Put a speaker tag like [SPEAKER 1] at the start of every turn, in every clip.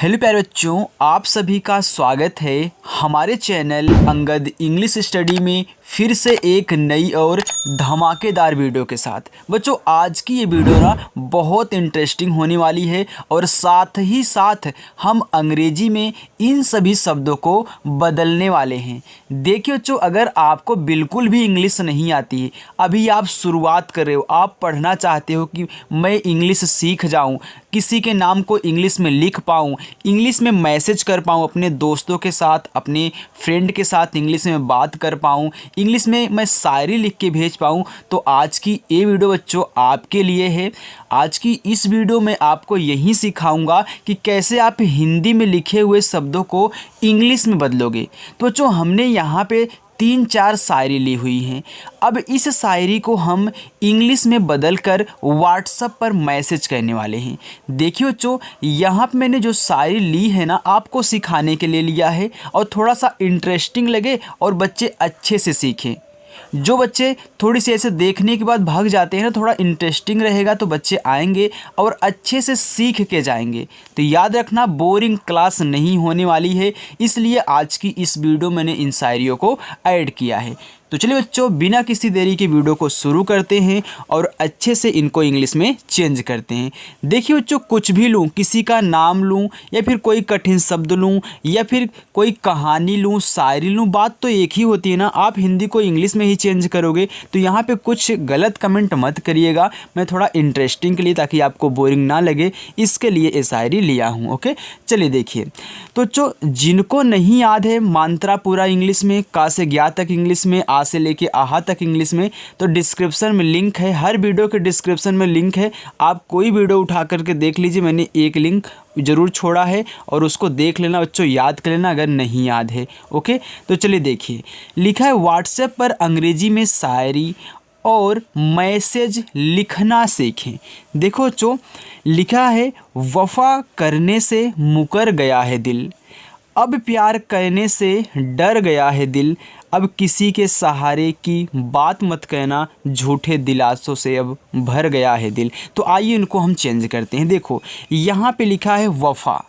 [SPEAKER 1] Hello प्यारे बच्चों, आप सभी का स्वागत है हमारे चैनल अंगद इंग्लिश स्टडी में फिर से एक नई और धमाकेदार वीडियो के साथ। बच्चों, आज की ये वीडियो ना बहुत इंटरेस्टिंग होने वाली है और साथ ही साथ हम अंग्रेजी में इन सभी शब्दों को बदलने वाले हैं। देखिए बच्चों, अगर आपको बिल्कुल भी इंग्लिश नहीं आती है, अभी आप शुरुआत कर रहे हो, आप पढ़ना चाहते हो कि मैं इंग्लिश सीख जाऊँ, किसी के नाम को इंग्लिश में लिख पाऊँ, इंग्लिश में मैसेज कर पाऊँ, अपने दोस्तों के साथ, अपने फ्रेंड के साथ इंग्लिश में बात कर पाऊँ, इंग्लिश में मैं शायरी लिख के भेज पाऊँ, तो आज की ये वीडियो बच्चों आपके लिए है। आज की इस वीडियो में आपको यही सिखाऊंगा कि कैसे आप हिंदी में लिखे हुए शब्दों को इंग्लिश में बदलोगे। तो बच्चों, हमने यहाँ पे 3-4 शायरी ली हुई हैं। अब इस शायरी को हम इंग्लिश में बदलकर व्हाट्सएप पर मैसेज करने वाले हैं। देखिए बच्चों, यहाँ पे मैंने जो शायरी ली है ना, आपको सिखाने के लिए लिया है और थोड़ा सा इंटरेस्टिंग लगे और बच्चे अच्छे से सीखें। जो बच्चे थोड़ी सी ऐसे देखने के बाद भाग जाते हैं ना, थोड़ा इंटरेस्टिंग रहेगा तो बच्चे आएंगे और अच्छे से सीख के जाएंगे। तो याद रखना, बोरिंग क्लास नहीं होने वाली है, इसलिए आज की इस वीडियो में मैंने इन शायरियों को ऐड किया है। तो चलिए बच्चों, बिना किसी देरी के वीडियो को शुरू करते हैं और अच्छे से इनको इंग्लिश में चेंज करते हैं। देखिए बच्चों, कुछ भी लूँ, किसी का नाम लूँ या फिर कोई कठिन शब्द लूँ या फिर कोई कहानी लूँ, शायरी लूँ, बात तो एक ही होती है ना। आप हिंदी को इंग्लिश में ही चेंज करोगे, तो यहाँ पे कुछ गलत कमेंट मत करिएगा। मैं थोड़ा इंटरेस्टिंग के लिए, ताकि आपको बोरिंग ना लगे, इसके लिए ये शायरी लिया हूँ। ओके, चलिए देखिए। तो जो जिनको नहीं याद है मात्रा पूरा इंग्लिश में, का से ज्ञा तक इंग्लिश में, आ से लेके आहा तक इंग्लिश में, तो डिस्क्रिप्शन में लिंक है, हर वीडियो के डिस्क्रिप्शन में लिंक है। आप कोई वीडियो उठा करके देख लीजिए, मैंने एक लिंक ज़रूर छोड़ा है और उसको देख लेना बच्चों, याद कर लेना अगर नहीं याद है। ओके, तो चलिए देखिए। लिखा है, व्हाट्सएप पर अंग्रेजी में शायरी और मैसेज लिखना सीखें। देखो बच्चों, लिखा है, वफा करने से मुकर गया है दिल, अब प्यार करने से डर गया है दिल, अब किसी के सहारे की बात मत कहना, झूठे दिलासों से अब भर गया है दिल। तो आइए इनको हम चेंज करते हैं। देखो, यहाँ पे लिखा है वफ़ा,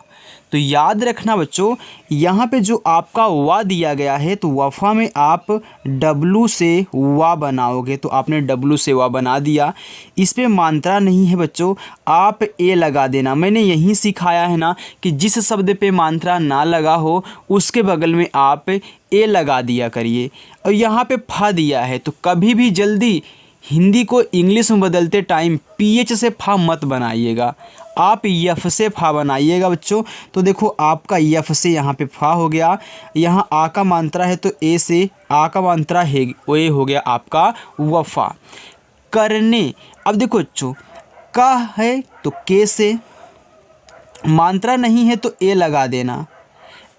[SPEAKER 1] तो याद रखना बच्चों, यहाँ पे जो आपका वा दिया गया है, तो वफ़ा में आप डब्लू से वा बनाओगे, तो आपने डब्लू से वा बना दिया। इस पे मात्रा नहीं है बच्चों, आप ए लगा देना। मैंने यही सिखाया है ना कि जिस शब्द पे मात्रा ना लगा हो उसके बगल में आप ए लगा दिया करिए। और यहाँ पे फा दिया है, तो कभी भी जल्दी हिंदी को इंग्लिश में बदलते टाइम पीएच से फा मत बनाइएगा, आप यफ से फा बनाइएगा बच्चों। तो देखो, आपका यफ से यहाँ पे फा हो गया, यहाँ आ का मात्रा है तो ए से आ का मात्रा है, ए हो गया आपका वफा। करने, अब देखो बच्चों, का है तो के से, मात्रा नहीं है तो ए लगा देना।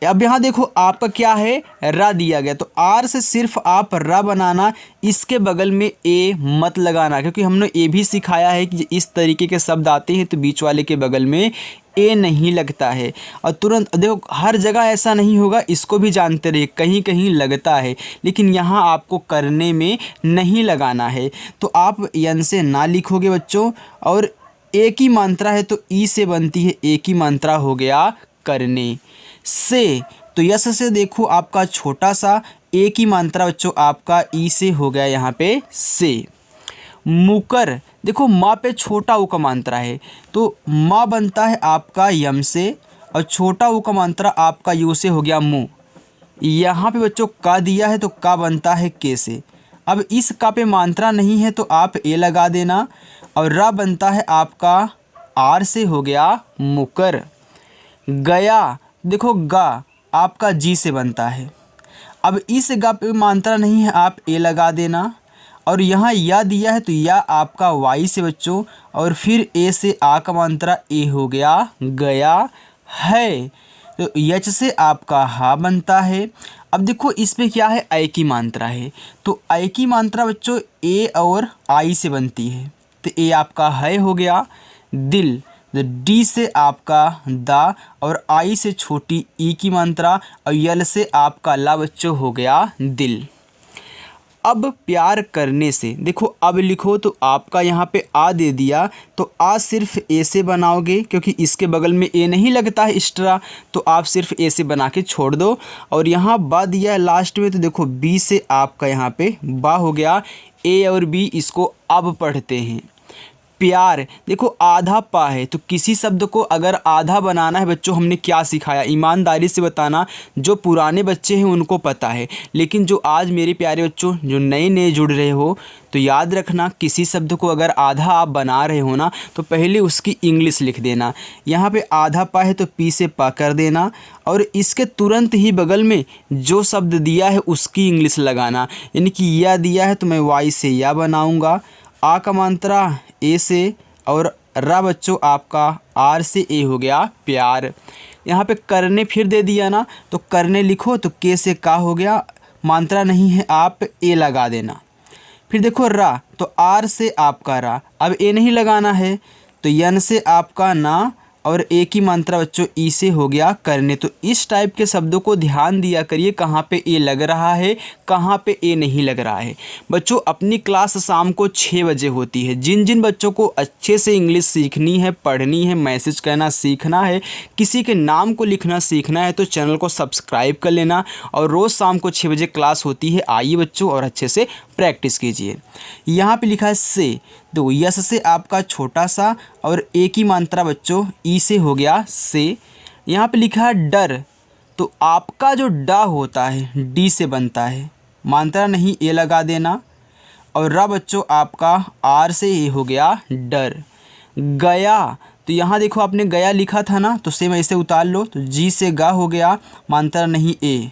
[SPEAKER 1] अब यहाँ देखो, आपका क्या है, रा दिया गया, तो आर से सिर्फ आप रा बनाना, इसके बगल में ए मत लगाना, क्योंकि हमने ये भी सिखाया है कि इस तरीके के शब्द आते हैं तो बीच वाले के बगल में ए नहीं लगता है। और तुरंत देखो, हर जगह ऐसा नहीं होगा, इसको भी जानते रहिए, कहीं कहीं लगता है, लेकिन यहाँ आपको करने में नहीं लगाना है। तो आप यन से ना लिखोगे बच्चों, और एक ही मात्रा है तो ई से बनती है, एक ही मात्रा हो गया करने। से, तो यस से देखो आपका छोटा सा, एक ही मात्रा बच्चों आपका ई से हो गया यहाँ पे से। मुकर, देखो माँ पे छोटा ऊ का मात्रा है, तो माँ बनता है आपका यम से, और छोटा ऊ का मात्रा आपका यू से हो गया मुँह। यहाँ पे बच्चों का दिया है तो का बनता है के से। अब इस का पे मात्रा नहीं है तो आप ए लगा देना, और रा बनता है आपका आर से, हो गया मुकर। गया, देखो गा आपका जी से बनता है, अब इस गा पे मात्रा नहीं है, आप ए लगा देना, और यहाँ या दिया है तो या आपका वाई से बच्चों, और फिर ए से आ का मात्रा ए हो गया गया है, तो यच से आपका हा बनता है। अब देखो, इस पे क्या है, आई की मात्रा है, तो आई की मात्रा बच्चों ए और आई से बनती है, तो ए आपका है हो गया दिल, डी से आपका दा, और आई से छोटी ई की मात्रा, और यल से आपका ला बच्चों हो गया दिल। अब प्यार करने से, देखो अब लिखो तो आपका यहाँ पे आ दे दिया, तो आ सिर्फ ए से बनाओगे क्योंकि इसके बगल में ए नहीं लगता है एक्स्ट्रा, तो आप सिर्फ ए से बना के छोड़ दो। और यहाँ बा दिया है लास्ट में, तो देखो बी से आपका यहाँ पे बा हो गया। ए और बी इसको अब पढ़ते हैं। प्यार, देखो आधा पा है, तो किसी शब्द को अगर आधा बनाना है बच्चों, हमने क्या सिखाया, ईमानदारी से बताना। जो पुराने बच्चे हैं उनको पता है, लेकिन जो आज मेरे प्यारे बच्चों जो नए नए जुड़ रहे हो, तो याद रखना किसी शब्द को अगर आधा आप बना रहे हो ना, तो पहले उसकी इंग्लिश लिख देना। यहाँ पे आधा पा है तो पी से पा कर देना, और इसके तुरंत ही बगल में जो शब्द दिया है उसकी इंग्लिश लगाना। यानी कि या दिया है तो मैं वाई से या बनाऊँगा, आ का मात्रा ए से, और रा बच्चों आपका आर से ए हो गया प्यार। यहाँ पे करने फिर दे दिया ना, तो करने लिखो तो के से का हो गया, मात्रा नहीं है आप ए लगा देना। फिर देखो रा, तो आर से आपका रा, अब ए नहीं लगाना है, तो यन से आपका ना, और ए की मात्रा बच्चों ई से हो गया करने। तो इस टाइप के शब्दों को ध्यान दिया करिए, कहाँ पे ए लग रहा है, कहाँ पे ए नहीं लग रहा है। बच्चों अपनी क्लास शाम को 6 बजे होती है। जिन जिन बच्चों को अच्छे से इंग्लिश सीखनी है, पढ़नी है, मैसेज करना सीखना है, किसी के नाम को लिखना सीखना है, तो चैनल को सब्सक्राइब कर लेना। और रोज़ शाम को 6 बजे क्लास होती है, आइए बच्चों और अच्छे से प्रैक्टिस कीजिए। यहाँ पे लिखा है से, तो यस से आपका छोटा सा, और ए की मात्रा बच्चों ई से हो गया से। यहाँ पे लिखा है डर, तो आपका जो डा होता है डी से बनता है, मात्रा नहीं ए लगा देना। और रा बच्चों आपका आर से ए हो गया डर। गया, तो यहाँ देखो आपने गया लिखा था ना, तो सेम ऐसे उतार लो, तो जी से गा हो गया, मात्रा नहीं ए।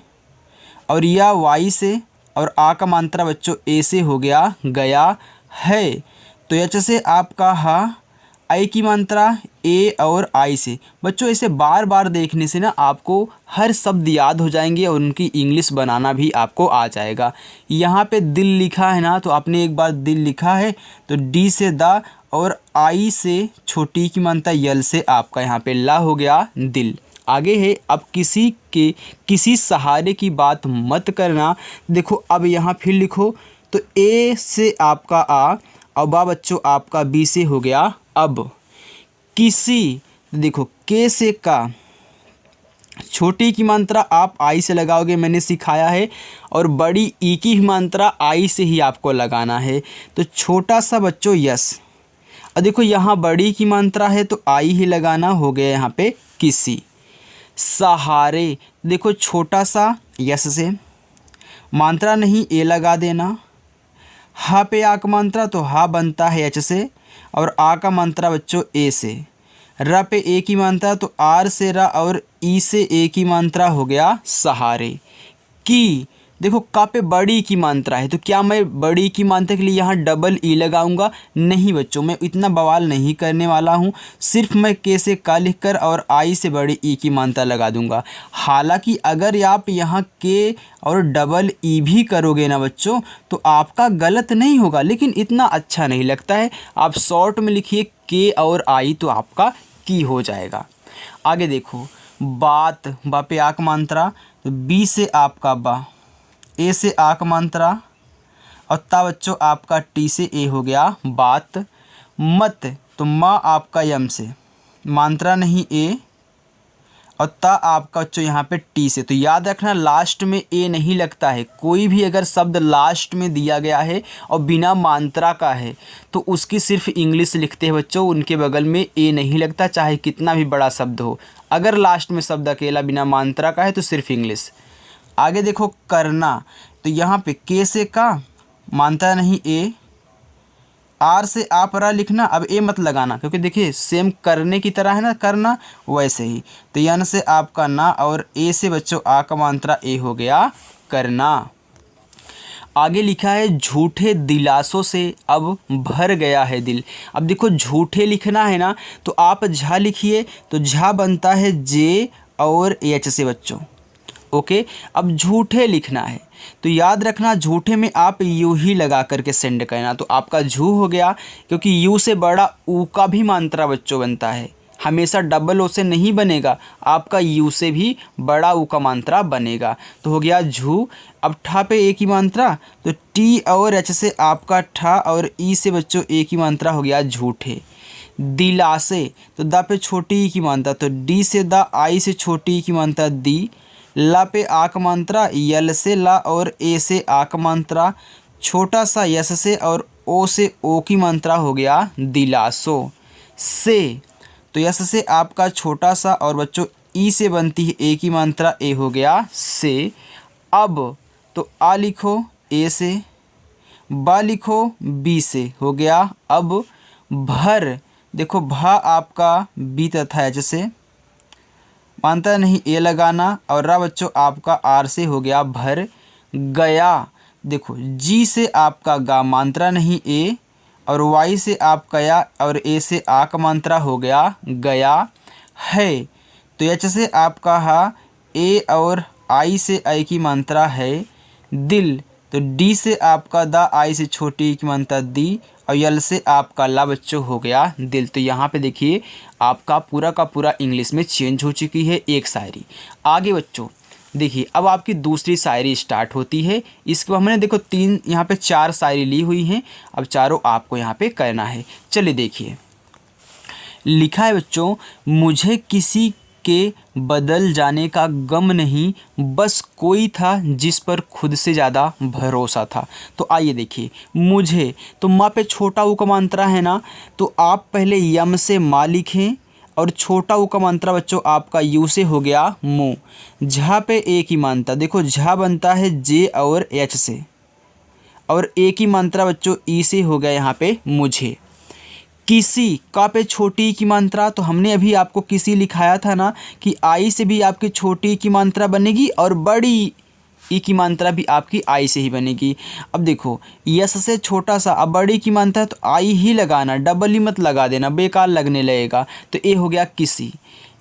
[SPEAKER 1] और या वाई से, और आ का मात्रा बच्चों ए से हो गया गया है। तो एच से आपका हा, आई की मात्रा ए और आई से। बच्चों ऐसे बार बार देखने से ना आपको हर शब्द याद हो जाएंगे और उनकी इंग्लिश बनाना भी आपको आ जाएगा। यहाँ पे दिल लिखा है ना, तो आपने एक बार दिल लिखा है, तो डी से दा, और आई से छोटी की मात्रा यल से आपका यहाँ पे ला हो गया दिल। आगे है, अब किसी सहारे की बात मत करना। देखो अब यहाँ फिर लिखो, तो ए से आपका आ, और बा बच्चों आपका बी से हो गया अब। किसी, देखो के से का, छोटी की मात्रा आप आई से लगाओगे, मैंने सिखाया है, और बड़ी ई की मात्रा आई से ही आपको लगाना है। तो छोटा सा बच्चों यस, और देखो यहाँ बड़ी की मात्रा है तो आई ही लगाना, हो गया यहाँ पे किसी। सहारे, देखो छोटा सा यस से, मात्रा नहीं ए लगा देना। हा पे आ का मात्रा, तो हा बनता है एच से, और आ का मात्रा बच्चों ए से। र पे ए की मात्रा, तो आर से रा, और ई से ए की मात्रा हो गया सहारे। की, देखो का पे बड़ी की मात्रा है, तो क्या मैं बड़ी की मात्रा के लिए यहाँ डबल ई लगाऊंगा? नहीं बच्चों, मैं इतना बवाल नहीं करने वाला हूँ। सिर्फ मैं के से का लिखकर और आई से बड़ी ई की मात्रा लगा दूंगा। हालांकि अगर आप यहाँ के और डबल ई भी करोगे ना बच्चों, तो आपका गलत नहीं होगा, लेकिन इतना अच्छा नहीं लगता है। आप शॉर्ट में लिखिए के और आई, तो आपका की हो जाएगा। आगे देखो, बात, बा पे आ का मात्रा, तो बी से आपका बा, ए से आ का मात्रा, और ता बच्चों आपका टी से ए हो गया बात। मत, तो माँ आपका यम से, मात्रा नहीं ए, और ता आपका बच्चों यहाँ पे टी से। तो याद रखना लास्ट में ए नहीं लगता है। कोई भी अगर शब्द लास्ट में दिया गया है और बिना मात्रा का है, तो उसकी सिर्फ इंग्लिश लिखते हैं बच्चों, उनके बगल में ए नहीं लगता, चाहे कितना भी बड़ा शब्द हो। अगर लास्ट में शब्द अकेला बिना मात्रा का है तो सिर्फ इंग्लिश। आगे देखो करना, तो यहाँ पे के से का, मात्रा नहीं ए, आर से आप रा लिखना, अब ए मत लगाना क्योंकि देखिए सेम करने की तरह है ना करना, वैसे ही। तो यन से आपका ना, और ए से बच्चों आ का मात्रा ए हो गया करना। आगे लिखा है झूठे दिलासों से अब भर गया है दिल। अब देखो झूठे लिखना है ना, तो आप झा लिखिए, तो झा बनता है जे और एच से बच्चों। ओके, अब झूठे लिखना है तो याद रखना झूठे में आप यू ही लगा करके सेंड करना, तो आपका झू हो गया, क्योंकि यू से बड़ा ऊ का भी मात्रा बच्चों बनता है। हमेशा डबल ओ से नहीं बनेगा, आपका यू से भी बड़ा ऊ का मात्रा बनेगा। तो हो गया झू। अब ठा पे एक ही मात्रा, तो टी और एच से आपका ठा और ई से बच्चों एक ही मात्रा हो गया झूठे। दिलासे, तो दा पे छोटी ई की मात्रा, तो डी से दा, आई से छोटी ई की मात्रा दी। ला पे आक मात्रा, यल से ला और ए से आक मात्रा, छोटा सा यस से और ओ से ओ की मात्रा हो गया दिलासो। से, तो यस से आपका छोटा सा और बच्चों ई से बनती है ए की मात्रा, ए हो गया से। अब तो आ लिखो ए से, बा लिखो बी से, हो गया अब। भर, देखो भा आपका बी तथा एच से, मात्रा नहीं ए लगाना, और रा बच्चों आपका आर से, हो गया भर। गया, देखो जी से आपका गा, मात्रा नहीं ए, और वाई से आपका या और ए से आ का मात्रा हो गया गया। है, तो एच से आपका हा, ए और आई से आई की मात्रा है। दिल, तो डी से आपका दा, आई से छोटी की मात्रा दी, और यल से आपका ला बच्चों हो गया दिल। तो यहाँ पे देखिए आपका पूरा का पूरा इंग्लिश में चेंज हो चुकी है एक शायरी। आगे बच्चों देखिए अब आपकी दूसरी शायरी स्टार्ट होती है। इसके हमने देखो तीन यहाँ पे चार शायरी ली हुई हैं, अब चारों आपको यहाँ पे करना है। चलिए देखिए, लिखा है बच्चों, मुझे किसी के बदल जाने का गम नहीं, बस कोई था जिस पर खुद से ज़्यादा भरोसा था। तो आइए देखिए, मुझे, तो माँ पे छोटा ऊ का मात्रा है ना, तो आप पहले यम से माँ लिखें, और छोटा ऊ का मात्रा बच्चों आपका यू से हो गया मु। झा पे ए की मात्रा, देखो झा बनता है जे और एच से, और ए की मात्रा बच्चों ई से, हो गया यहाँ पे मुझे। किसी का पे छोटी की मात्रा, तो हमने अभी आपको किसी लिखाया था ना कि आई से भी आपकी छोटी की मात्रा बनेगी और बड़ी ई की मात्रा भी आपकी आई से ही बनेगी। अब देखो यस से छोटा सा, अब बड़ी की मात्रा तो आई ही लगाना, डबल ही मत लगा देना, बेकार लगने लगेगा। तो ए हो गया किसी।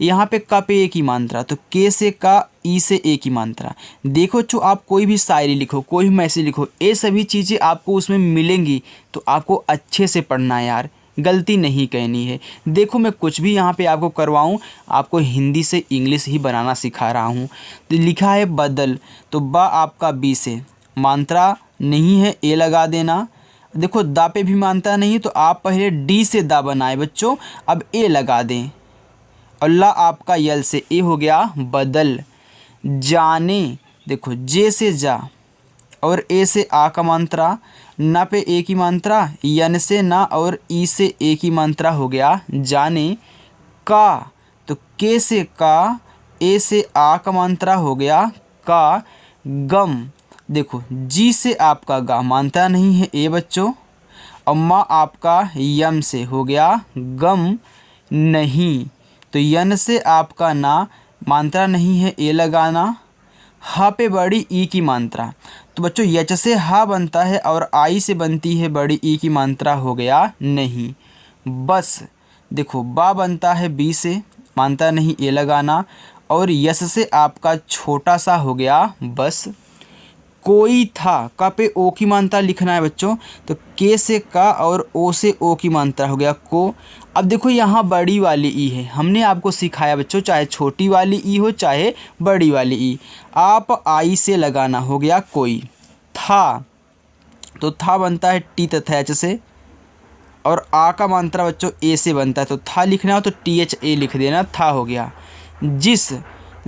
[SPEAKER 1] यहाँ पे का पे ए की मात्रा, तो के से का, ई से ए की मात्रा। देखो जो आप कोई भी शायरी लिखो, कोई भी मैसेज लिखो, ये सभी चीज़ें आपको उसमें मिलेंगी, तो आपको अच्छे से पढ़ना है यार, गलती नहीं कहनी है। देखो मैं कुछ भी यहाँ पे आपको करवाऊँ, आपको हिंदी से इंग्लिश ही बनाना सिखा रहा हूँ। तो लिखा है बदल, तो बा आपका बी से, मात्रा नहीं है ए लगा देना। देखो दा पे भी मात्रा नहीं, तो आप पहले डी से दा बनाए बच्चों, अब ए लगा दें, और ला आपका यल से, ए हो गया बदल। जाने, देखो जे से जा और ए से आ का मात्रा, ना पे ए की मात्रा, यन से ना और ई से ए की मात्रा, हो गया जाने। का, तो के से का, ए से आ का मात्रा, हो गया का। गम, देखो जी से आपका गा, मात्रा नहीं है ए बच्चों, और माँ आपका यम से, हो गया गम नहीं। तो यन से आपका ना, मात्रा नहीं है ए लगाना। हा पे बड़ी ई की मात्रा, तो बच्चों यच से हा बनता है और आई से बनती है बड़ी ई की मात्रा, हो गया नहीं। बस, देखो बा बनता है बी से, मात्रा नहीं ए लगाना, और यस से आपका छोटा सा, हो गया बस। कोई था, का पे ओ की मात्रा लिखना है बच्चों, तो के से का और ओ से ओ की मात्रा, हो गया को। अब देखो यहाँ बड़ी वाली ई है, हमने आपको सिखाया बच्चों, चाहे छोटी वाली ई हो चाहे बड़ी वाली ई, आप आई से लगाना, हो गया कोई। था, तो था बनता है टी तथा एच से, और आ का मात्रा बच्चों ए से बनता है, तो था लिखना हो तो टी एच ए लिख देना, था हो गया। जिस,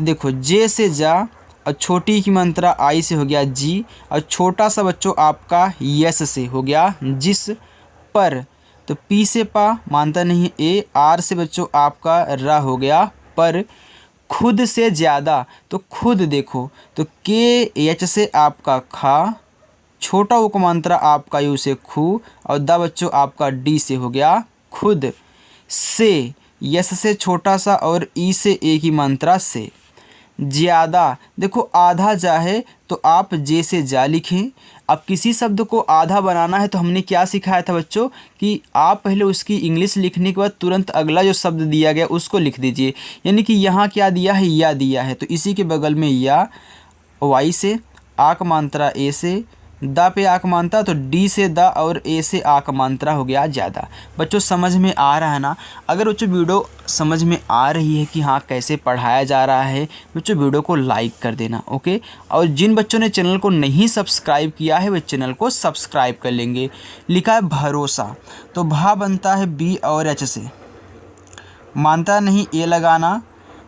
[SPEAKER 1] देखो जे से जा और छोटी की मात्रा आई से, हो गया जी, और छोटा सा बच्चों आपका यस से, हो गया जिस। पर, तो पी से पा, मानता नहीं ए, आर से बच्चों आपका रा, हो गया पर। खुद से ज़्यादा, तो खुद देखो, तो के एच से आपका खा, छोटा वो मात्रा आपका यू से खू, और दा बच्चों आपका डी से, हो गया खुद। से, यस से छोटा सा और ई से ए की मात्रा से। ज़्यादा, देखो आधा जा है तो आप जे से जा लिखें। अब किसी शब्द को आधा बनाना है तो हमने क्या सिखाया था बच्चों कि आप पहले उसकी इंग्लिश लिखने के बाद तुरंत अगला जो शब्द दिया गया उसको लिख दीजिए। यानी कि यहाँ क्या दिया है, या दिया है, तो इसी के बगल में या, वाई से, आ का मात्रा ए से, द पे आक मात्रा, तो डी से द और ए से आक मात्रा हो गया ज़्यादा। बच्चों समझ में आ रहा है ना? अगर बच्चों वीडियो समझ में आ रही है कि हाँ कैसे पढ़ाया जा रहा है, बच्चों वीडियो को लाइक कर देना, ओके। और जिन बच्चों ने चैनल को नहीं सब्सक्राइब किया है वे चैनल को सब्सक्राइब कर लेंगे। लिखा है भरोसा, तो भा बनता है बी और एच से, मात्रा नहीं ए लगाना।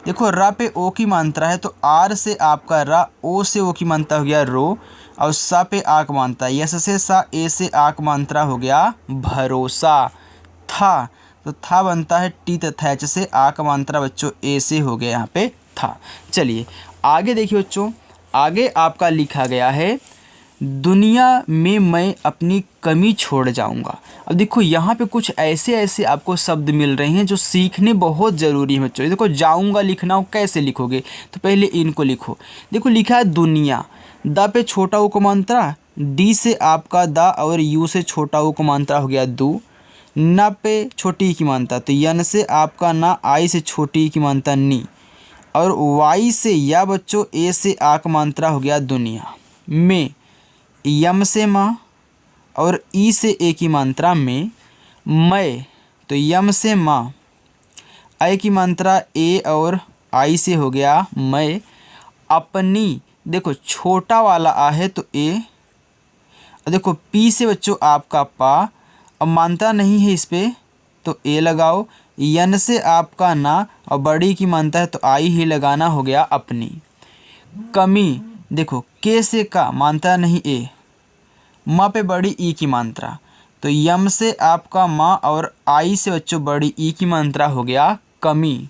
[SPEAKER 1] देखो र पे ओ की मात्रा है, तो आर से आपका रा, ओ से ओ की मात्रा हो गया रो, और सा पे आक मात्रा, यस से सा, ए से आक मात्रा हो गया भरोसा। था, तो था बनता है टी तथा एच से, आक मात्रा बच्चों ए से हो गया यहाँ पे था। चलिए आगे देखिए बच्चों, आगे आपका लिखा गया है दुनिया में मैं अपनी कमी छोड़ जाऊंगा। अब देखो यहाँ पे कुछ ऐसे ऐसे आपको शब्द मिल रहे हैं जो सीखने बहुत ज़रूरी है बच्चों। देखो जाऊंगा लिखना हो, कैसे लिखोगे? तो पहले इनको लिखो। देखो लिखा है दुनिया, द पे छोटा ऊ को मात्रा, डी से आपका द और यू से छोटा ऊ को मात्रा हो गया दू, न पे छोटी की मात्रा, तो यन से आपका ना, आई से छोटी की मात्रा नी, और वाई से या बच्चों ए से आक मात्रा हो गया दुनिया। में यम से माँ और ई से ए की मात्रा में, मैं, तो यम से माँ, आई की मात्रा ए और आई से हो गया मैं। अपनी, देखो छोटा वाला आ है तो ए, और देखो पी से बच्चों आपका पा, अब मात्रा नहीं है इस पे तो ए लगाओ, यन से आपका ना, और बड़ी की मात्रा है तो आई ही लगाना, हो गया अपनी। कमी, देखो के से का, मात्रा नहीं ए, माँ पे बड़ी ई की मात्रा, तो यम से आपका माँ और आई से बच्चों बड़ी ई की मात्रा हो गया कमी।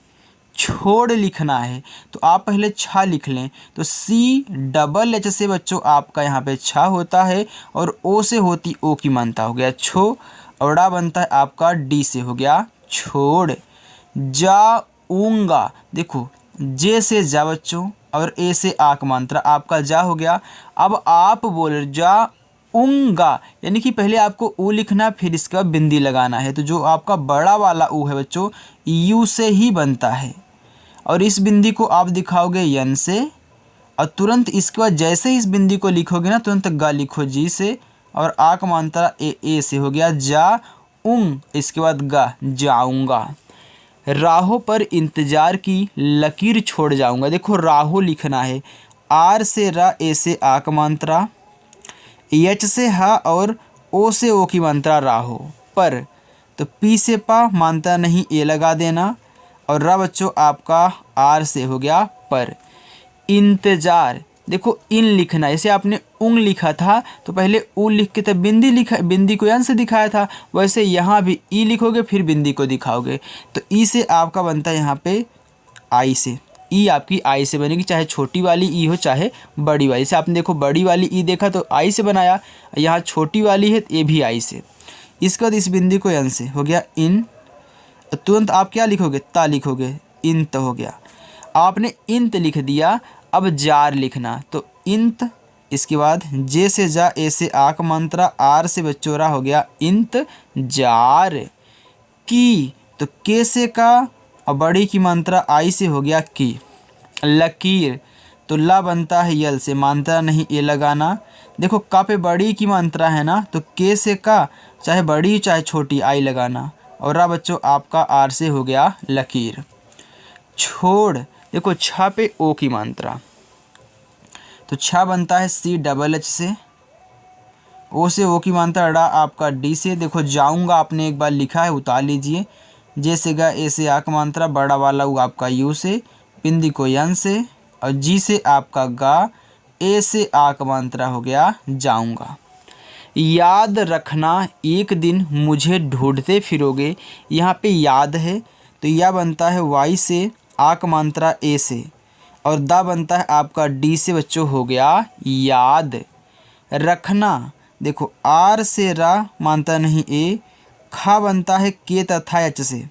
[SPEAKER 1] छोड़ लिखना है तो आप पहले छा लिख लें, तो सी डबल एच से बच्चों आपका यहाँ पे छा होता है, और ओ से होती ओ की मात्रा हो गया छो, और डा बनता है आपका डी से हो गया छोड़। जाऊंगा, देखो जे से जा बच्चों और ए से आक मात्रा, आपका जा हो गया। अब आप बोल जा उंगा, यानी कि पहले आपको ऊ लिखना, फिर इसका बिंदी लगाना है। तो जो आपका बड़ा वाला ऊ है बच्चों यू से ही बनता है, और इस बिंदी को आप दिखाओगे यन से, और तुरंत इसके बाद जैसे ही इस बिंदी को लिखोगे ना, तुरंत गा लिखो जी से, और आक मात्रा ए से हो गया जा उंग, इसके बाद गा जाऊंगा। राहों पर इंतजार की लकीर छोड़ जाऊंगा, देखो राहों लिखना है, आर से रा, ए से आक मात्रा, एच से हा और ओ से ओ की मात्रा राहो पर, तो पी से पा, मात्रा नहीं ए लगा देना, और रा बच्चों आपका आर से हो गया पर। इंतजार, देखो इन लिखना, जैसे आपने उंग लिखा था तो पहले ऊ लिख के तब बिंदी लिखा, बिंदी को यन से दिखाया था, वैसे यहाँ भी ई लिखोगे फिर बिंदी को दिखाओगे, तो ई से आपका बनता है यहाँ पे आई से, ई आपकी आई से बनेगी, चाहे छोटी वाली ई हो चाहे बड़ी वाली। जैसे आपने देखो बड़ी वाली ई देखा तो आई से बनाया, यहाँ छोटी वाली है ये भी आई से। इसके बाद इस बिंदी को यन से हो गया इन, तुरंत आप क्या लिखोगे? ता लिखोगे, इंत हो गया। आपने इंत लिख दिया, अब जार लिखना, तो इंत, इसके बाद जे से जा, ए से आक मात्रा, आर से बच्चोरा हो गया इंत जार। की, तो के से का, और बड़ी की मात्रा आई से हो गया की। लकीर, तो ला बनता है यल से, मात्रा नहीं ए लगाना। देखो का पे बड़ी की मात्रा है ना, तो के से का, चाहे बड़ी चाहे छोटी आई लगाना, और रा बच्चों आपका आर से हो गया लकीर। छोड़, देखो छा पे ओ की मात्रा, तो छा बनता है सी डबल एच से, ओ से ओ की मात्रा डा आपका डी से। देखो जाऊंगा आपने एक बार लिखा है, उतार लीजिए, जे से गा, ए से आक मात्रा, बड़ा वाला वो आपका यू से, बिंदी को यन से, और जी से आपका गा, ए से आक मात्रा हो गया जाऊंगा। याद रखना एक दिन मुझे ढूंढते फिरोगे, यहाँ पे याद है तो या बनता है वाई से, आक मात्रा ए से, और दा बनता है आपका डी से बच्चों हो गया याद। रखना, देखो आर से रा, मात्रा नहीं ए, खा बनता है के तथा एच से।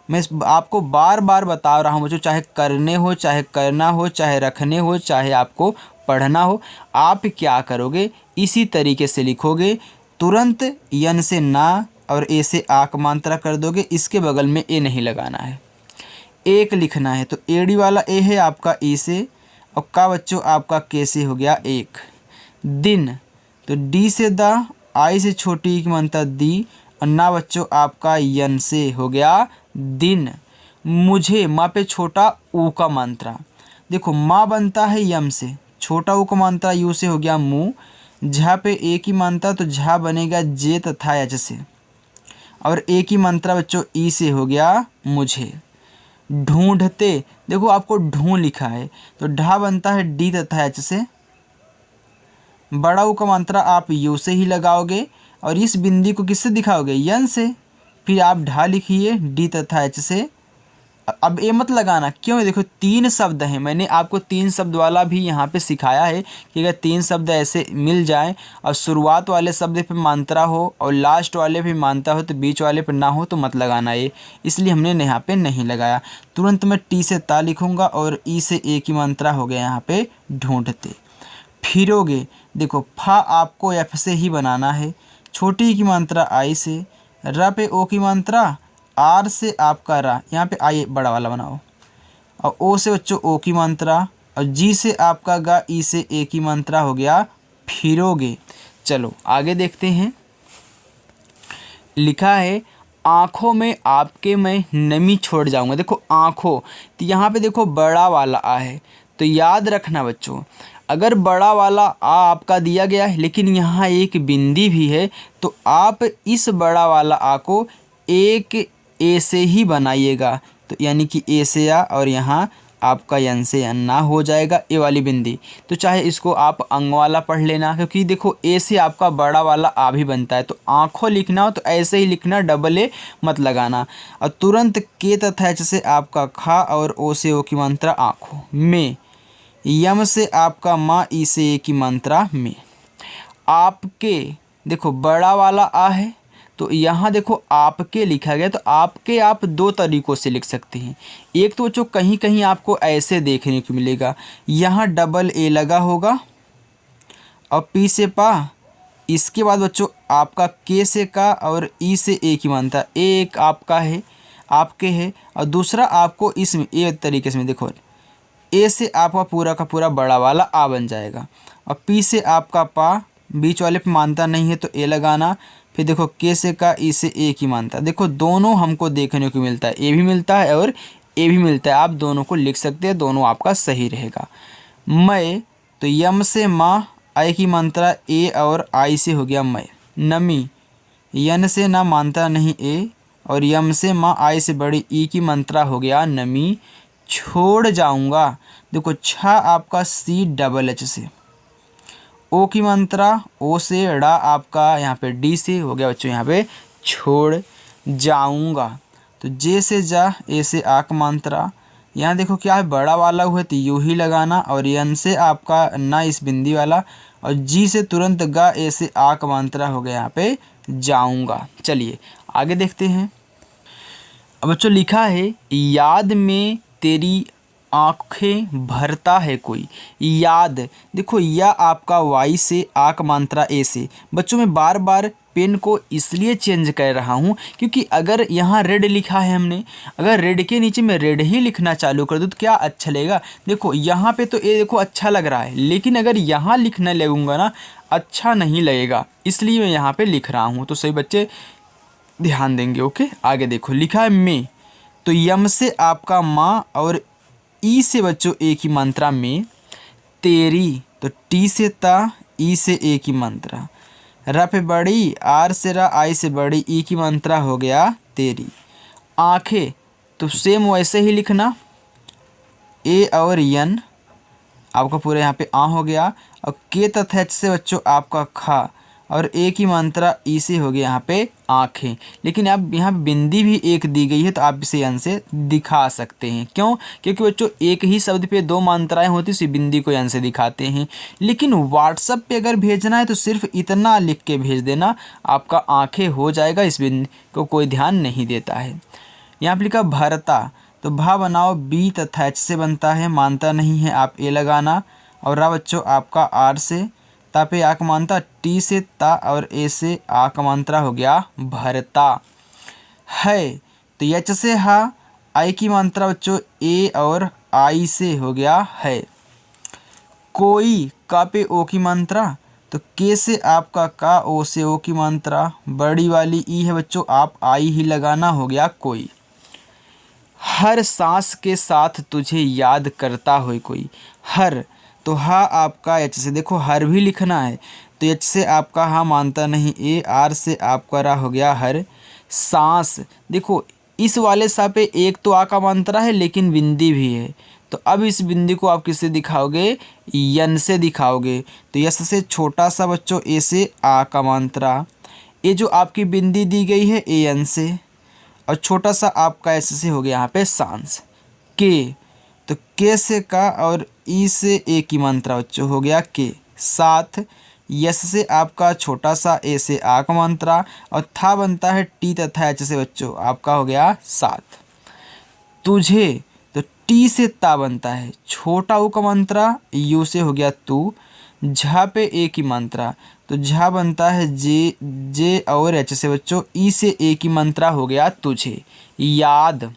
[SPEAKER 1] मैं आपको बार बार बता रहा हूँ बच्चों, चाहे करने हो, चाहे करना हो, चाहे रखने हो, चाहे आपको पढ़ना हो, आप क्या करोगे इसी तरीके से लिखोगे। तुरंत यन से ना और ए से आक मात्रा कर दोगे, इसके बगल में ए नहीं लगाना है, एक लिखना है, तो एड़ी वाला ए है आपका ई से, और का बच्चों आपका के से हो गया एक। दिन, तो डी से द, आई से छोटी ई की मात्रा दी, और ना बच्चों आपका यन से हो गया दिन। मुझे, माँ पे छोटा ऊ का मात्रा, देखो माँ बनता है यम से, छोटा ऊ का मात्रा यू से हो गया मुँह, झा पे ए की मात्रा तो झा बनेगा जे तथा एच से, और ए की मात्रा बच्चों ई से हो गया मुझे। ढूंढते, देखो आपको ढूंढ लिखा है तो ढा बनता है डी तथा एच से, बड़ा ऊ का मात्रा आप यू से ही लगाओगे, और इस बिंदी को किससे दिखाओगे, यन से, फिर आप ढा लिखिए डी तथा एच से। अब ए मत लगाना, क्यों, देखो 3 शब्द हैं, मैंने आपको 3 शब्द वाला भी यहाँ पे सिखाया है कि अगर 3 शब्द ऐसे मिल जाएं और शुरुआत वाले शब्द पे मात्रा हो और लास्ट वाले पे मात्रा हो तो बीच वाले पे ना हो तो मत लगाना ये, इसलिए हमने यहाँ पे नहीं लगाया। तुरंत मैं टी से ता लिखूँगा और ई से ए की मात्रा हो गया यहाँ पे ढूंढते। फिरोगे, देखो फा आपको एफ से ही बनाना है, छोटी की मात्रा आई से, र पे ओ की मात्रा, आर से आपका रा, यहाँ पे आई बड़ा वाला बनाओ, और ओ से बच्चों ओ की मात्रा, और जी से आपका गा, ई से ए की मात्रा हो गया फिरोगे। चलो आगे देखते हैं। लिखा है आँखों में आपके मैं नमी छोड़ जाऊंगा। देखो आँखों, तो यहाँ पे देखो बड़ा वाला आ है, तो याद रखना बच्चों, अगर बड़ा वाला आ आपका दिया गया है लेकिन यहाँ एक बिंदी भी है तो आप इस बड़ा वाला आ को एक ए से ही बनाइएगा, तो यानी कि ए से आ और यहाँ आपका यन से अन्ना हो जाएगा ए वाली बिंदी। तो चाहे इसको आप अंग वाला पढ़ लेना, क्योंकि देखो ए से आपका बड़ा वाला आ भी बनता है, तो आँखों लिखना हो तो ऐसे ही लिखना, डबल ए मत लगाना। और तुरंत के तथा एच से आपका खा और ओ से ओ की मात्रा आँखों में, यम से आपका माँ, ई से ए की मात्रा में। आपके, देखो बड़ा वाला आ है तो यहाँ देखो आपके लिखा गया, तो आपके आप 2 तरीक़ों से लिख सकते हैं। एक तो बच्चों कहीं कहीं आपको ऐसे देखने को मिलेगा, यहाँ डबल ए लगा होगा और पी से पा, इसके बाद बच्चों आपका के से का और ई से ए की मात्रा, एक आपका है आपके है, और दूसरा आपको इसमें ए तरीके से देखो ए से आपका पूरा का पूरा बड़ा वाला आ बन जाएगा, और पी से आपका पा, बीच वाले पे मानता नहीं है तो ए लगाना, फिर देखो के से का, ई से ए की मात्रा, देखो दोनों हमको देखने को मिलता है, ए भी मिलता है और ए भी मिलता है, आप दोनों को लिख सकते हैं, दोनों आपका सही रहेगा। मैं, तो यम से माँ, आई की मात्रा ए और आई से हो गया मैं। नमी, यन से ना मात्रा नहीं ए, और यम से माँ, आई से बड़ी ई की मात्रा हो गया नमी। छोड़ जाऊंगा, देखो छा आपका सी डबल एच से, ओ की मात्रा ओ से, ड़ा आपका यहाँ पे डी से हो गया बच्चों यहाँ पे छोड़ जाऊंगा। तो जे से जा, ए से आ की मात्रा, यहाँ देखो क्या है बड़ा वाला हुआ तो यू ही लगाना, और यन से आपका ना इस बिंदी वाला, और जी से तुरंत गा, ए से आ की मात्रा हो गया यहाँ पे जाऊंगा। चलिए आगे देखते हैं। अब बच्चों लिखा है याद में तेरी आँखें भरता है कोई। याद, देखो या आपका वाई से, आक मात्रा ए से। बच्चों मैं बार बार पेन को इसलिए चेंज कर रहा हूँ क्योंकि अगर यहाँ रेड लिखा है हमने, अगर रेड के नीचे मैं रेड ही लिखना चालू कर दूँ तो क्या अच्छा लगेगा। देखो यहाँ पे तो ये देखो अच्छा लग रहा है, लेकिन अगर यहाँ लिखने लगूँगा ना अच्छा नहीं लगेगा, इसलिए मैं यहाँ पे लिख रहा हूँ। तो सही बच्चे ध्यान देंगे। ओके आगे देखो लिखा है में, तो यम से आपका माँ और ई से बच्चों ए की मात्रा में। तेरी, तो टी से ता, ई से ए की मात्रा। र पे बड़ी, आर से रा, आई से बड़ी, ई की मात्रा हो गया तेरी। आँखें, तो सेम वैसे ही लिखना, ए और यन आपका पूरा यहाँ पे आ हो गया, और के तथा एच से बच्चों आपका खा, और ए की मात्रा ई से हो गया यहाँ पे आँखें। लेकिन अब यहाँ बिंदी भी एक दी गई है तो आप इसे यन से दिखा सकते हैं। क्यों? क्योंकि बच्चों एक ही शब्द पे 2 मात्राएं होती इसी बिंदी को यन से दिखाते हैं। लेकिन व्हाट्सएप पे अगर भेजना है तो सिर्फ इतना लिख के भेज देना, आपका आँखें हो जाएगा, इस बिंदी को कोई ध्यान नहीं देता है। यहाँ पर लिखा भरता, तो भा बनाओ बी तथा एच से बनता है, मानता नहीं है आप ए लगाना, और रा बच्चों आपका आर से, ता पे आ का मात्रा, टी से ता और ए से आ का मात्रा हो गया भरता है। तो एच से हा, आई की मात्रा बच्चों ए और आई से हो गया है। कोई, का पे ओ की मात्रा, तो के से आपका का, ओ से ओ की मात्रा, बड़ी वाली ई है बच्चों, आप आई ही लगाना, हो गया कोई। हर सांस के साथ तुझे याद करता हो कोई। हर, तो हा आपका एच से, देखो हर भी लिखना है तो एच से आपका हा मानता नहीं, ए आर से आपका रा, हो गया हर। सांस, देखो इस वाले सा पे एक तो आ का मात्रा है लेकिन बिंदी भी है, तो अब इस बिंदी को आप किससे दिखाओगे, यन से दिखाओगे। तो यस से छोटा सा बच्चों ए से आ का मात्रा, ये जो आपकी बिंदी दी गई है ए एन से, और छोटा सा आपका ऐसे से हो गया यहाँ पे सांस। के, तो के से का और ई से ए की मात्रा बच्चों, हो गया के। साथ, यस से आपका छोटा सा ए से आ का मात्रा, और था बनता है टी तथा एच से बच्चों, आपका हो गया सात। तुझे, तो टी से ता बनता है, छोटा ऊ का मात्रा, यू से हो गया तू, झा पे ए की मात्रा, तो झा बनता है जे, जे और एच से बच्चों, ई से ए की मात्रा, हो गया तुझे। याद,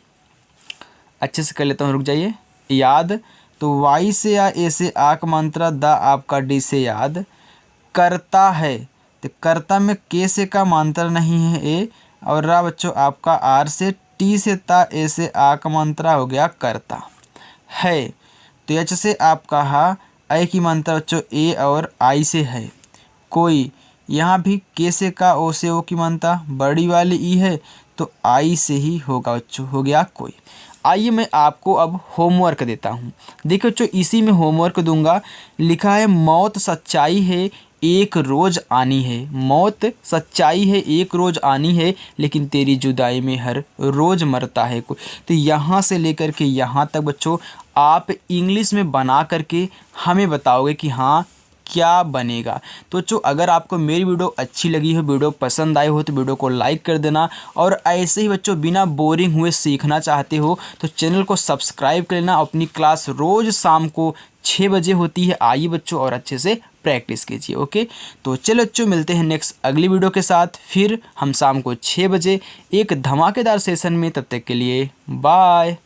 [SPEAKER 1] अच्छे से कर लेता हूँ, रुक जाइए। याद, तो वाई से या ए से आ का मात्रा, द आपका डी से याद। करता है, तो करता में के से का मात्रा नहीं है ए, और रा बच्चों आपका आर से, टी से ता, ए से आ का मात्रा, हो गया करता है। तो एच से आपका हा, ए की मात्रा बच्चों ए और आई से है। कोई, यहाँ भी के से का, ओ से ओ की मात्रा, बड़ी वाली ई है तो आई से ही होगा बच्चों, हो गया कोई। आइए मैं आपको अब होमवर्क देता हूँ। देखो बच्चों, इसी में होमवर्क दूंगा। लिखा है मौत सच्चाई है एक रोज़ आनी है, मौत सच्चाई है एक रोज़ आनी है, लेकिन तेरी जुदाई में हर रोज़ मरता है कोई। तो यहाँ से लेकर के यहाँ तक बच्चों आप इंग्लिश में बना करके हमें बताओगे कि हाँ क्या बनेगा। तो बच्चों अगर आपको मेरी वीडियो अच्छी लगी हो, वीडियो पसंद आई हो, तो वीडियो को लाइक कर देना। और ऐसे ही बच्चों बिना बोरिंग हुए सीखना चाहते हो तो चैनल को सब्सक्राइब कर लेना। अपनी क्लास रोज़ शाम को 6 बजे होती है, आइए बच्चों और अच्छे से प्रैक्टिस कीजिए। ओके, तो चलो बच्चों मिलते हैं नेक्स्ट अगली वीडियो के साथ, फिर हम शाम को 6 बजे एक धमाकेदार सेशन में। तब तक के लिए बाय।